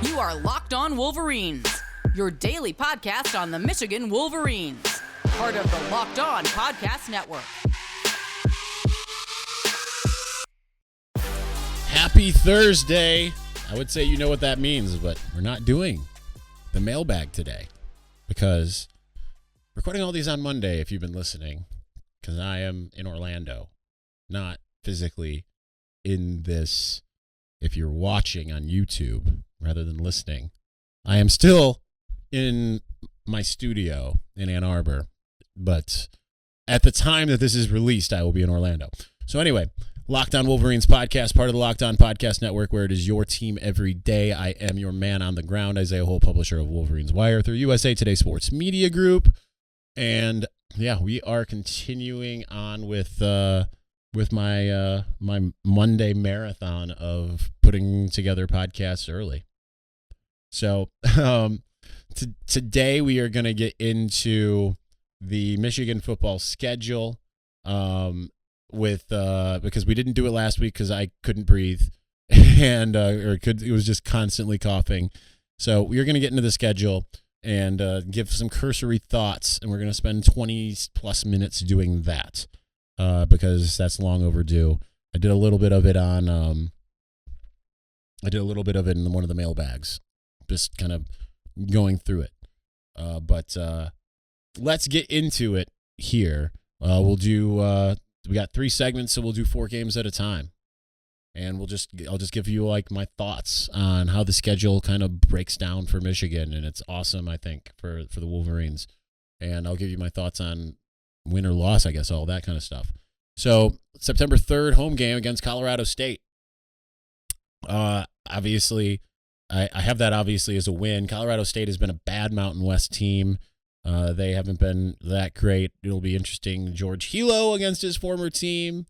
You are Locked On Wolverines, your daily podcast on the Michigan Wolverines, part of the Locked On Podcast Network. Happy Thursday. I would say you know what that means, but we're not doing the mailbag today because recording all these on Monday, if you've been listening, because I am in Orlando, not physically in this, if you're watching on YouTube rather than listening. I am still in my studio in Ann Arbor, but at the time that this is released, I will be in Orlando. So anyway, Locked On Wolverines podcast, part of the Locked On Podcast Network, where it is your team every day. I am your man on the ground, Isaiah Holt, publisher of Wolverines Wire through USA Today Sports Media Group. And yeah, we are continuing on with my my Monday marathon of putting together podcasts early. So today we are going to get into the Michigan football schedule because we didn't do it last week because I couldn't breathe and it was just constantly coughing. So we are going to get into the schedule and give some cursory thoughts, and we're going to spend 20 plus minutes doing that because that's long overdue. I did a little bit of it in one of the mailbags, just kind of going through it. But let's get into it here. We'll do we got 3 segments, so we'll do 4 games at a time. And I'll just give you like my thoughts on how the schedule kind of breaks down for Michigan, and it's awesome, I think, for the Wolverines. And I'll give you my thoughts on win or loss, I guess, all that kind of stuff. So September 3rd, home game against Colorado State. Obviously, I have that obviously as a win. Colorado State has been a bad Mountain West team. They haven't been that great. It'll be interesting. George Hilo against his former team.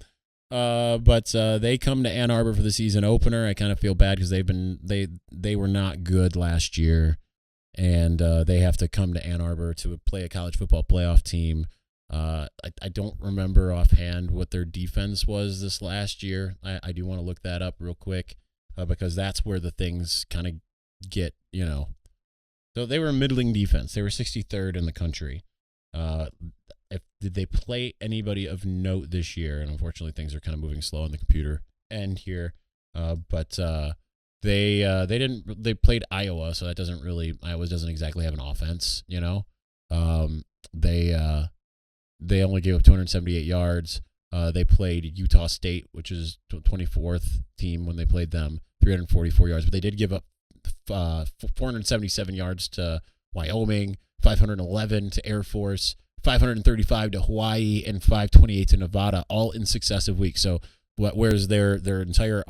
But they come to Ann Arbor for the season opener. I kind of feel bad because they were not good last year, and they have to come to Ann Arbor to play a college football playoff team. I don't remember offhand what their defense was this last year. I do want to look that up real quick because that's where the things kind of get, So they were a middling defense. They were 63rd in the country. Did they play anybody of note this year? And unfortunately, things are kind of moving slow on the computer end here. But they didn't. They played Iowa, so that doesn't really. Iowa doesn't exactly have an offense. They only gave up 278 yards. They played Utah State, which is 24th team when they played them, 344 yards. But they did give up 477 yards to Wyoming, 511 to Air Force, 535 to Hawaii, and 528 to Nevada, all in successive weeks. So whereas their entire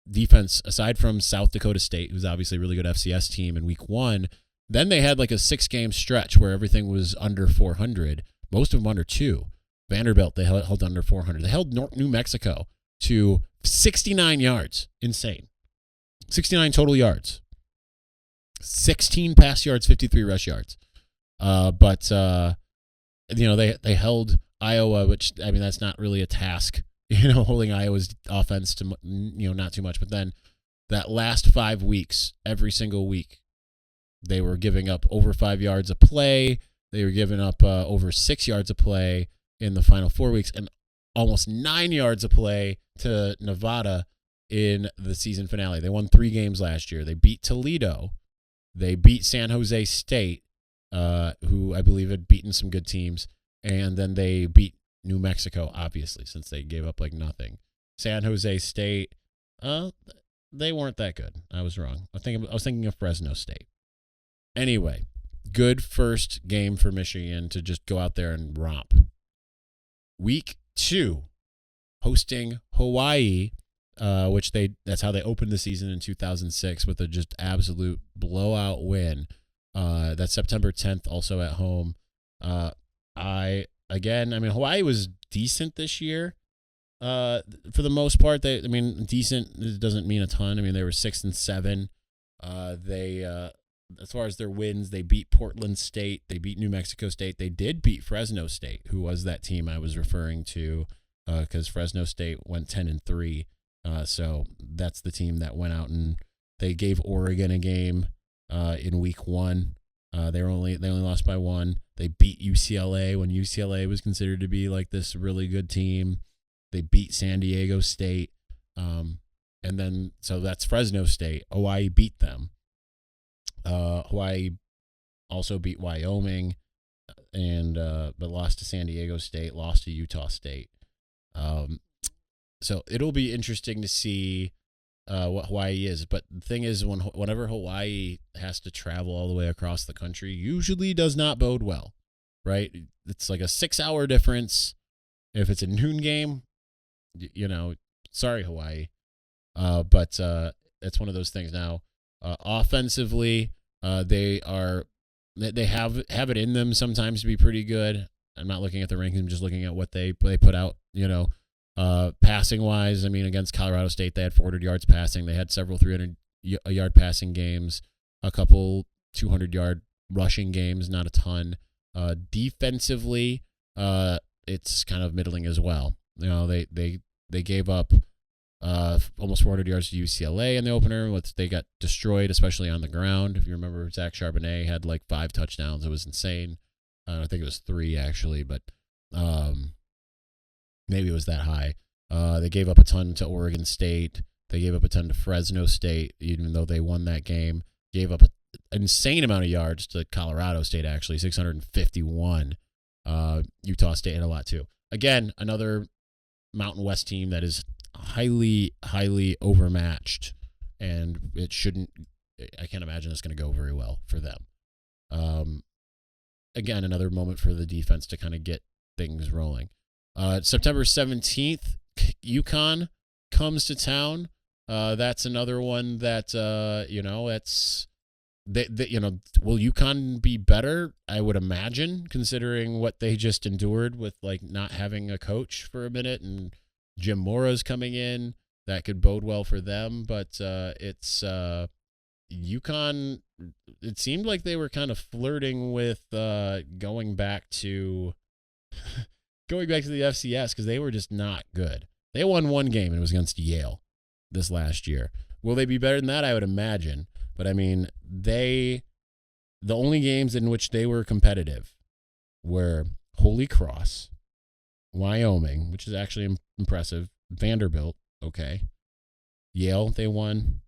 defense, aside from South Dakota State, who's obviously a really good FCS team in week 1, then they had like a 6-game stretch where everything was under 400, most of them under 2. Vanderbilt, they held under 400. They held New Mexico to 69 yards. Insane. 69 total yards. 16 pass yards, 53 rush yards. But they held Iowa, which, I mean, that's not really a task, holding Iowa's offense to, not too much. But then that last 5 weeks, every single week, they were giving up over 5 yards a play. They were giving up over 6 yards a play in the final 4 weeks and almost 9 yards a play to Nevada in the season finale. They won 3 games last year. They beat Toledo. They beat San Jose State, who I believe had beaten some good teams. And then they beat New Mexico, obviously, since they gave up like nothing. San Jose State, they weren't that good. I was wrong. I was thinking of Fresno State. Anyway, good first game for Michigan to just go out there and romp. Week 2, hosting Hawaii, which that's how they opened the season in 2006 with a just absolute blowout win. That's September 10th, also at home. Hawaii was decent this year. For the most part, decent doesn't mean a ton. They were 6-7. As far as their wins, they beat Portland State, they beat New Mexico State, they did beat Fresno State, who was that team I was referring to, because Fresno State went 10-3. So that's the team that went out and they gave Oregon a game. in week 1. They only lost by 1. They beat UCLA when UCLA was considered to be like this really good team. They beat San Diego State. And then, so that's Fresno State. Hawaii beat them. Hawaii also beat Wyoming, and but lost to San Diego State, lost to Utah State. So it'll be interesting to see what Hawaii is. But the thing is, whenever Hawaii has to travel all the way across the country, usually does not bode well, right? It's like a 6-hour difference. If it's a noon game, sorry, Hawaii. But it's one of those things. Now, offensively, they have it in them sometimes to be pretty good. I'm not looking at the rankings, I'm just looking at what they put out, passing wise. I mean, against Colorado State, they had 400 yards passing. They had several 300-yard passing games, a couple 200-yard rushing games, not a ton. Defensively, it's kind of middling as well. They gave up almost 400 yards to UCLA in the opener. They got destroyed, especially on the ground. If you remember, Zach Charbonnet had like 5 touchdowns. It was insane. I think it was 3 actually, but maybe it was that high. They gave up a ton to Oregon State. They gave up a ton to Fresno State, even though they won that game. Gave up an insane amount of yards to Colorado State, actually, 651. Utah State had a lot too. Again, another Mountain West team that is highly, highly overmatched, and I can't imagine it's going to go very well for them. Again, another moment for the defense to kind of get things rolling. September 17th, Yukon comes to town. That's another one that, will Yukon be better? I would imagine, considering what they just endured with like not having a coach for a minute, and Jim Mora's coming in. That could bode well for them, but it's Yukon. It seemed like they were kind of flirting with going back to the FCS, because they were just not good. They won 1 game, and it was against Yale this last year. Will they be better than that? I would imagine. But I mean, the only games in which they were competitive were Holy Cross, Wyoming, which is actually impressive, Vanderbilt, okay, Yale, they won,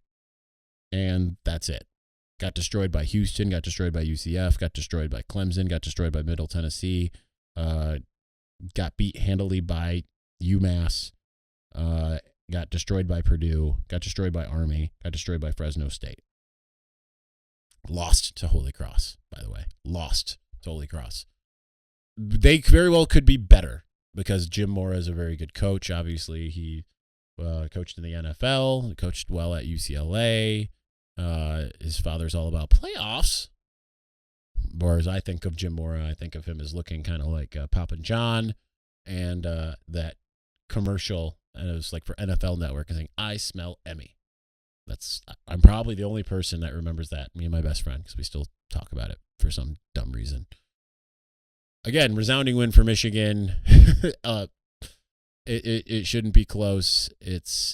and that's it. Got destroyed by Houston, got destroyed by UCF, got destroyed by Clemson, got destroyed by Middle Tennessee, got beat handily by UMass, got destroyed by Purdue, got destroyed by Army, got destroyed by Fresno State. Lost to Holy Cross, by the way. Lost to Holy Cross. They very well could be better, because Jim Mora is a very good coach. Obviously, he coached in the NFL, coached well at UCLA. His father's all about playoffs. Whereas I think of Jim Mora, I think of him as looking kind of like Papa John, and that commercial, and it was like for NFL Network, and saying, "I smell Emmy." I'm probably the only person that remembers that, me and my best friend, because we still talk about it for some dumb reason. Again, resounding win for Michigan. It shouldn't be close.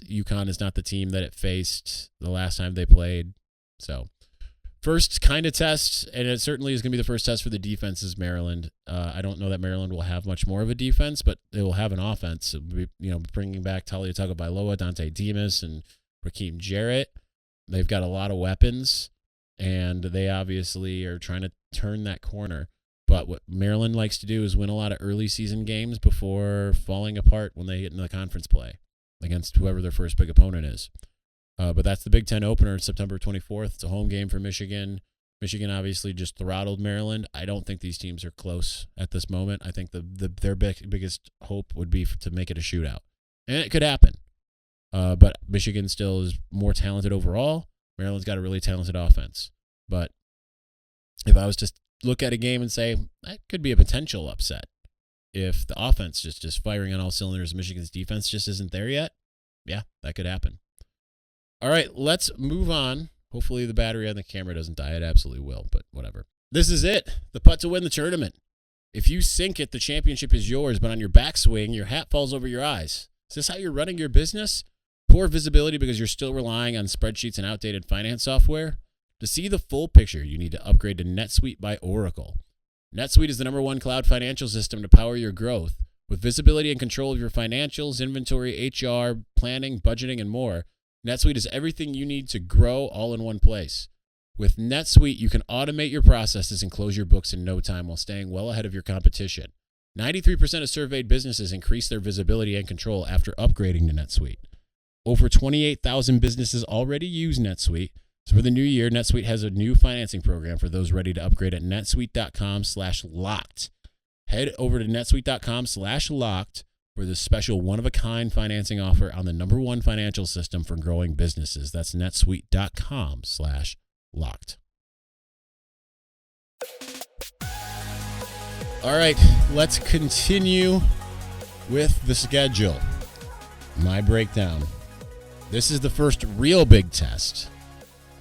Yukon is not the team that it faced the last time they played. So, first kind of test, and it certainly is going to be the first test for the defense, is Maryland. I don't know that Maryland will have much more of a defense, but they will have an offense. Bringing back Talia Tagovailoa, Dante Demas, and Raheem Jarrett. They've got a lot of weapons, and they obviously are trying to turn that corner. But what Maryland likes to do is win a lot of early season games before falling apart when they get into the conference play against whoever their first big opponent is. But that's the Big Ten opener, September 24th. It's a home game for Michigan. Michigan obviously just throttled Maryland. I don't think these teams are close at this moment. I think their biggest hope would be to make it a shootout. And it could happen. But Michigan still is more talented overall. Maryland's got a really talented offense. But if I was to look at a game and say, that could be a potential upset, if the offense just firing on all cylinders, Michigan's defense just isn't there yet, yeah, that could happen. All right, let's move on. Hopefully the battery on the camera doesn't die. It absolutely will, but whatever. This is it. The putt to win the tournament. If you sink it, the championship is yours, but on your backswing, your hat falls over your eyes. Is this how you're running your business? Poor visibility because you're still relying on spreadsheets and outdated finance software? To see the full picture, you need to upgrade to NetSuite by Oracle. NetSuite is the #1 cloud financial system to power your growth. With visibility and control of your financials, inventory, HR, planning, budgeting, and more, NetSuite is everything you need to grow all in one place. With NetSuite, you can automate your processes and close your books in no time while staying well ahead of your competition. 93% of surveyed businesses increase their visibility and control after upgrading to NetSuite. Over 28,000 businesses already use NetSuite. So for the new year, NetSuite has a new financing program for those ready to upgrade at netsuite.com/locked. Head over to netsuite.com/locked for this special one-of-a-kind financing offer on the #1 financial system for growing businesses. That's netsuite.com/locked. All right, let's continue with the schedule. My breakdown. This is the first real big test.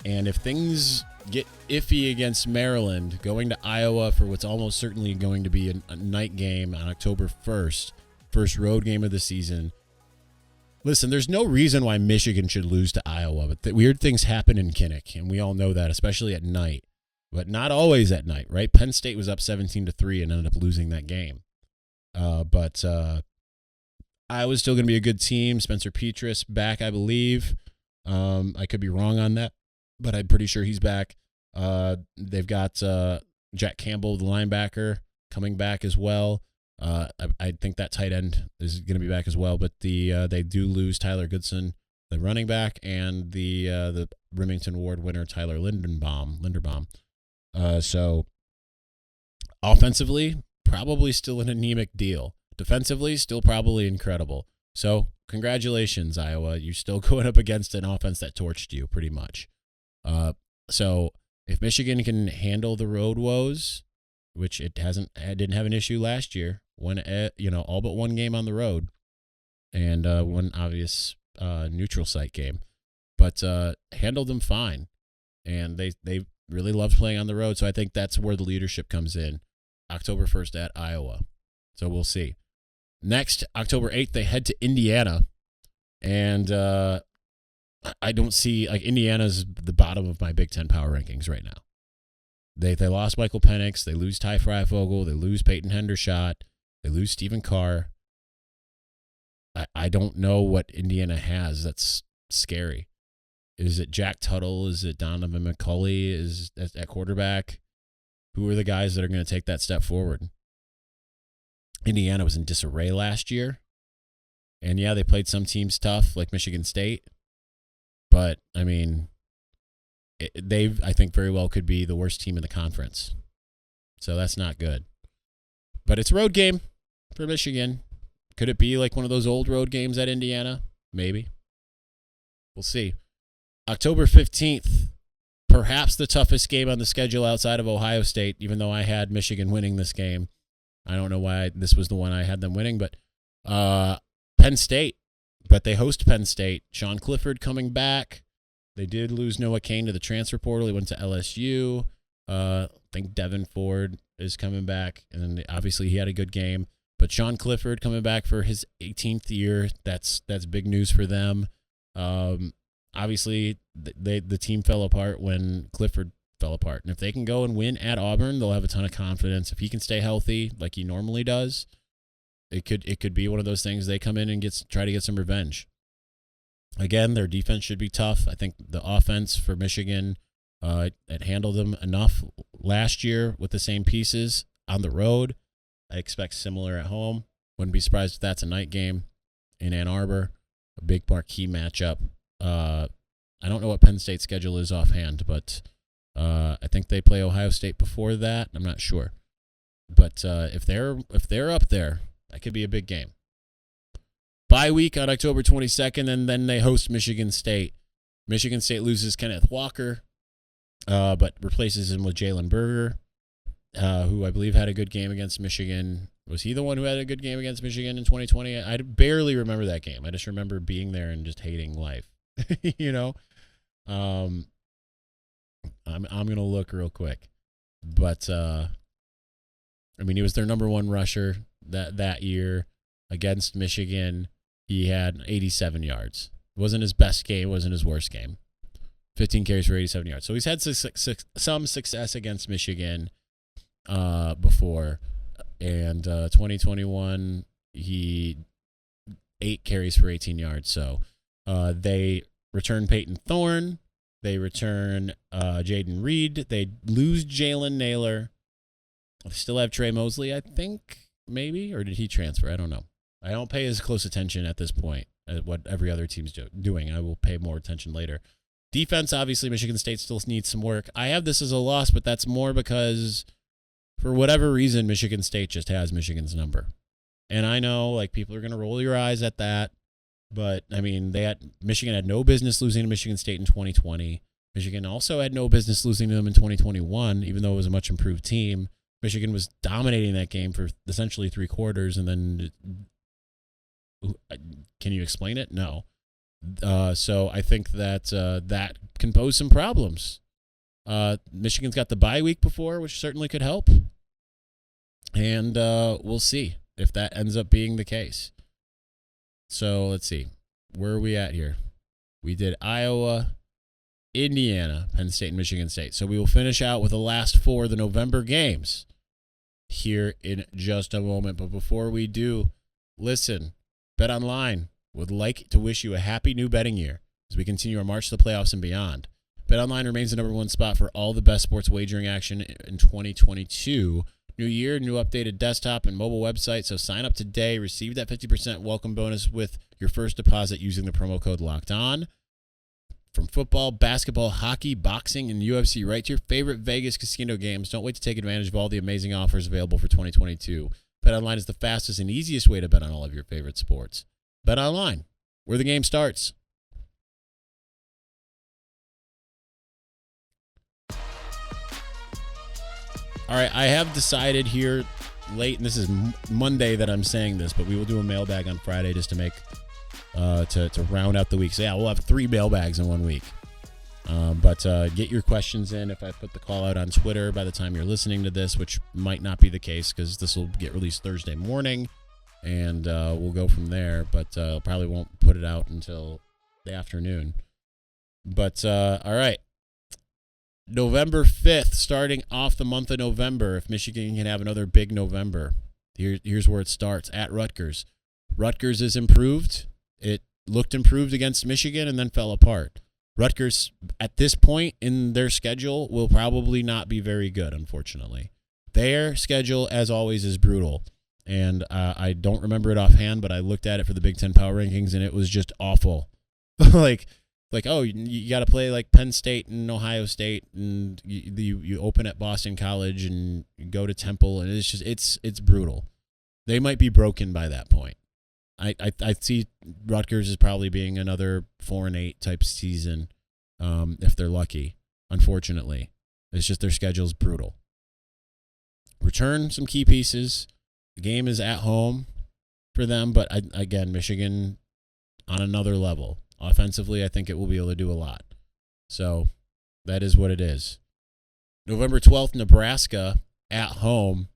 And if things get iffy against Maryland, going to Iowa for what's almost certainly going to be a night game on October 1st, first road game of the season. Listen, there's no reason why Michigan should lose to Iowa, but weird things happen in Kinnick, and we all know that, especially at night. But not always at night, right? Penn State was up 17-3 and ended up losing that game. But Iowa's still going to be a good team. Spencer Petras back, I believe. I could be wrong on that, but I'm pretty sure he's back. They've got Jack Campbell, the linebacker, coming back as well. I think that tight end is going to be back as well. But they do lose Tyler Goodson, the running back, and the Remington Award winner Tyler Linderbaum. So offensively, probably still an anemic deal. Defensively, still probably incredible. So congratulations, Iowa. You're still going up against an offense that torched you pretty much. So if Michigan can handle the road woes, which it didn't have an issue last year, all but one game on the road and one obvious neutral site game, but handled them fine. And they really loved playing on the road. So I think that's where the leadership comes in. October 1st at Iowa. So we'll see. Next, October 8th, they head to Indiana. And I don't see, Indiana's the bottom of my Big Ten power rankings right now. They lost Michael Penix. They lose Ty Freifogel. They lose Peyton Hendershot. They lose Stephen Carr. I don't know what Indiana has that's scary. Is it Jack Tuttle? Is it Donovan McCulley? Is at quarterback? Who are the guys that are going to take that step forward? Indiana was in disarray last year. And yeah, they played some teams tough, like Michigan State. But, I mean, I think very well could be the worst team in the conference. So that's not good. But it's a road game for Michigan. Could it be like one of those old road games at Indiana? Maybe. We'll see. October 15th, perhaps the toughest game on the schedule outside of Ohio State, even though I had Michigan winning this game. I don't know why this was the one I had them winning, but Penn State. But they host Penn State. Sean Clifford coming back. They did lose Noah Cain to the transfer portal. He went to LSU. I think Devin Ford is coming back, and obviously he had a good game. But Sean Clifford coming back for his 18th year, that's big news for them. Obviously, the team fell apart when Clifford fell apart. And if they can go and win at Auburn, they'll have a ton of confidence. If he can stay healthy like he normally does, it could be one of those things they come in and try to get some revenge. Again, their defense should be tough. I think the offense for Michigan, it handled them enough last year with the same pieces on the road. I expect similar at home. Wouldn't be surprised if that's a night game in Ann Arbor, a big marquee matchup. I don't know what Penn State's schedule is offhand, but I think they play Ohio State before that. I'm not sure, but if they're up there, that could be a big game. Bye week on October 22nd, and then they host Michigan State. Michigan State loses Kenneth Walker, but replaces him with Jalen Berger, who I believe had a good game against Michigan. Was he the one who had a good game against Michigan in 2020? I barely remember that game. I just remember being there and just hating life. You know, I'm gonna look real quick, but I mean, he was their number one rusher that year against Michigan. He had 87 yards. It wasn't his best game. It wasn't his worst game. 15 carries for 87 yards. So he's had some success against Michigan before. And 2021, he 8 carries for 18 yards. So they return Peyton Thorne. They return Jaden Reed. They lose Jalen Naylor. They still have Trey Mosley, I think, maybe. Or did he transfer? I don't know. I don't pay as close attention at this point as what every other team's doing. I will pay more attention later. Defense, obviously, Michigan State still needs some work. I have this as a loss, but that's more because for whatever reason, Michigan State just has Michigan's number. And I know, like, people are going to roll your eyes at that. But, I mean, Michigan had no business losing to Michigan State in 2020. Michigan also had no business losing to them in 2021, even though it was a much improved team. Michigan was dominating that game for essentially 3 quarters, and then can you explain it? No. So I think that that can pose some problems. Michigan's got the bye week before, which certainly could help. And we'll see if that ends up being the case. So let's see. Where are we at here? We did Iowa, Indiana, Penn State, and Michigan State. So we will finish out with the last 4 of the November games here in just a moment. But before we do, listen, BetOnline would like to wish you a happy new betting year as we continue our march to the playoffs and beyond. BetOnline remains the number 1 spot for all the best sports wagering action in 2022. New year, new updated desktop and mobile website. So sign up today. Receive that 50% welcome bonus with your first deposit using the promo code LOCKEDON. From football, basketball, hockey, boxing, and UFC, right to your favorite Vegas casino games. Don't wait to take advantage of all the amazing offers available for 2022. BetOnline is the fastest and easiest way to bet on all of your favorite sports. BetOnline, where the game starts. All right, I have decided here late, and this is Monday that I'm saying this, but we will do a mailbag on Friday just to make to round out the week. So yeah, we'll have 3 mailbags in 1 week. But get your questions in if I put the call out on Twitter by the time you're listening to this, which might not be the case because this will get released Thursday morning, and we'll go from there. But probably won't put it out until the afternoon. But all right. November 5th, starting off the month of November, if Michigan can have another big November, here's where it starts, at Rutgers. Rutgers is improved. It looked improved against Michigan and then fell apart. Rutgers, at this point in their schedule, will probably not be very good, unfortunately. Their schedule, as always, is brutal. And I don't remember it offhand, but I looked at it for the Big Ten Power Rankings, and it was just awful. Like, oh, you got to play like Penn State and Ohio State, and you open at Boston College and you go to Temple, and it's just it's brutal. They might be broken by that point. I see Rutgers as probably being another 4-8 type season, if they're lucky. Unfortunately, it's just their schedule's brutal. Return some key pieces. The game is at home for them, but again, Michigan on another level. Offensively, I think it will be able to do a lot. So that is what it is. November 12th, Nebraska at home.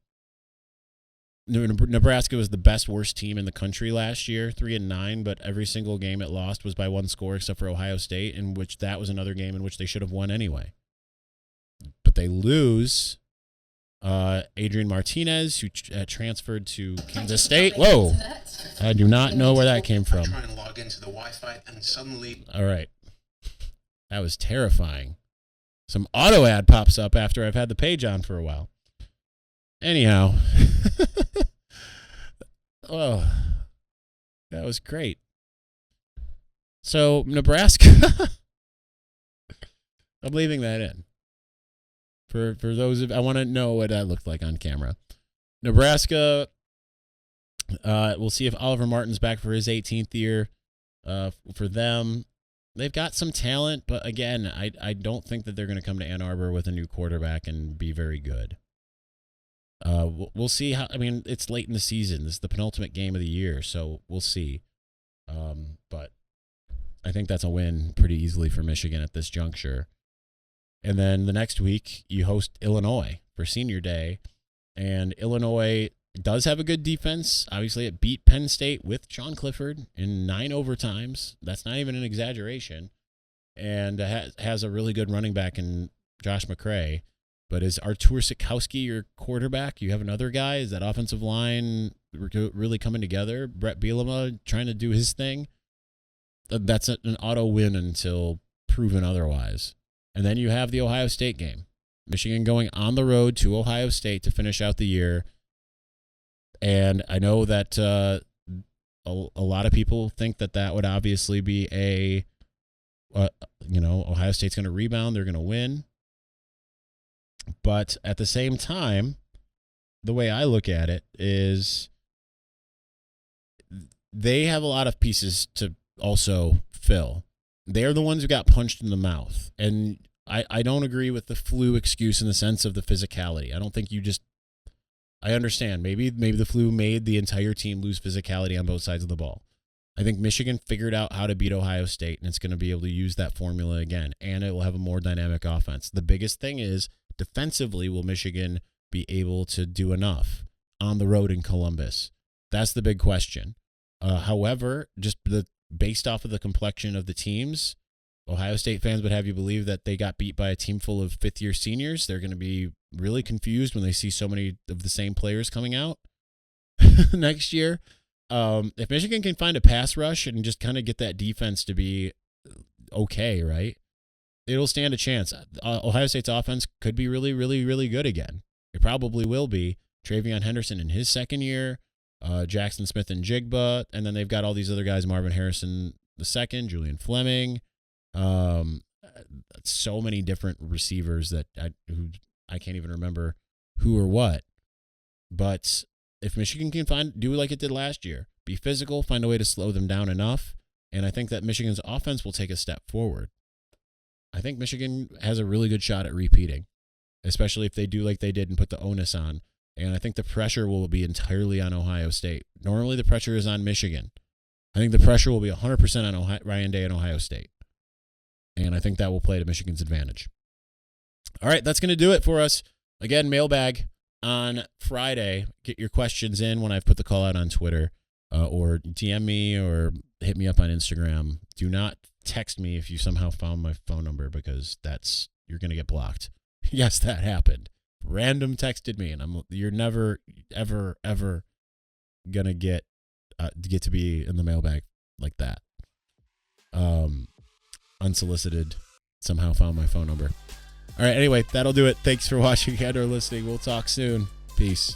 Nebraska was the worst team in the country last year, 3-9, but every single game it lost was by 1 score except for Ohio State, in which that was another game in which they should have won anyway. But they lose Adrian Martinez, who transferred to Kansas State. Whoa! I do not know where that came from. Trying to log into the Wi-Fi and suddenly... All right. That was terrifying. Some auto ad pops up after I've had the page on for a while. Anyhow. Oh, that was great. So, Nebraska. I'm leaving that in. For those I want to know what that looked like on camera. Nebraska, we'll see if Oliver Martin's back for his 18th year. For them, they've got some talent, but again, I don't think that they're going to come to Ann Arbor with a new quarterback and be very good. We'll see how. I mean, it's late in the season. This is the penultimate game of the year, so we'll see. But I think that's a win pretty easily for Michigan at this juncture. And then the next week, you host Illinois for Senior Day. And Illinois does have a good defense. Obviously, it beat Penn State with John Clifford in 9 overtimes. That's not even an exaggeration. and has a really good running back in Josh McCray. But is Artur Sikowski your quarterback? You have another guy? Is that offensive line really coming together? Brett Bielema trying to do his thing? That's an auto win until proven otherwise. And then you have the Ohio State game. Michigan going on the road to Ohio State to finish out the year. And I know that a lot of people think that would obviously be Ohio State's going to rebound. They're going to win. But at the same time, the way I look at it is they have a lot of pieces to also fill. They're the ones who got punched in the mouth. And I don't agree with the flu excuse in the sense of the physicality. I don't think I understand. Maybe the flu made the entire team lose physicality on both sides of the ball. I think Michigan figured out how to beat Ohio State, and it's going to be able to use that formula again, and it will have a more dynamic offense. The biggest thing is, defensively, will Michigan be able to do enough on the road in Columbus? That's the big question. However, just based off of the complexion of the teams, Ohio State fans would have you believe that they got beat by a team full of fifth-year seniors. They're going to be really confused when they see so many of the same players coming out next year. If Michigan can find a pass rush and just kind of get that defense to be okay, right, it'll stand a chance. Ohio State's offense could be really, really, really good again. It probably will be. Travion Henderson in his second year, Jackson Smith and Jigba, and then they've got all these other guys, Marvin Harrison II, Julian Fleming, so many different receivers that I can't even remember who or what. But if Michigan can do like it did last year, be physical, find a way to slow them down enough, and I think that Michigan's offense will take a step forward. I think Michigan has a really good shot at repeating, especially if they do like they did and put the onus on. And I think the pressure will be entirely on Ohio State. Normally the pressure is on Michigan. I think the pressure will be 100% on Ryan Day and Ohio State. And I think that will play to Michigan's advantage. All right, that's going to do it for us. Again, mailbag on Friday. Get your questions in when I've put the call out on Twitter, or DM me or hit me up on Instagram. Do not text me if you somehow found my phone number, because you're going to get blocked. Yes, that happened. Random texted me, and you're never, ever, ever going to get to be in the mailbag like that. Unsolicited, somehow found my phone number. All right, anyway, that'll do it. Thanks for watching and or listening. We'll talk soon. Peace.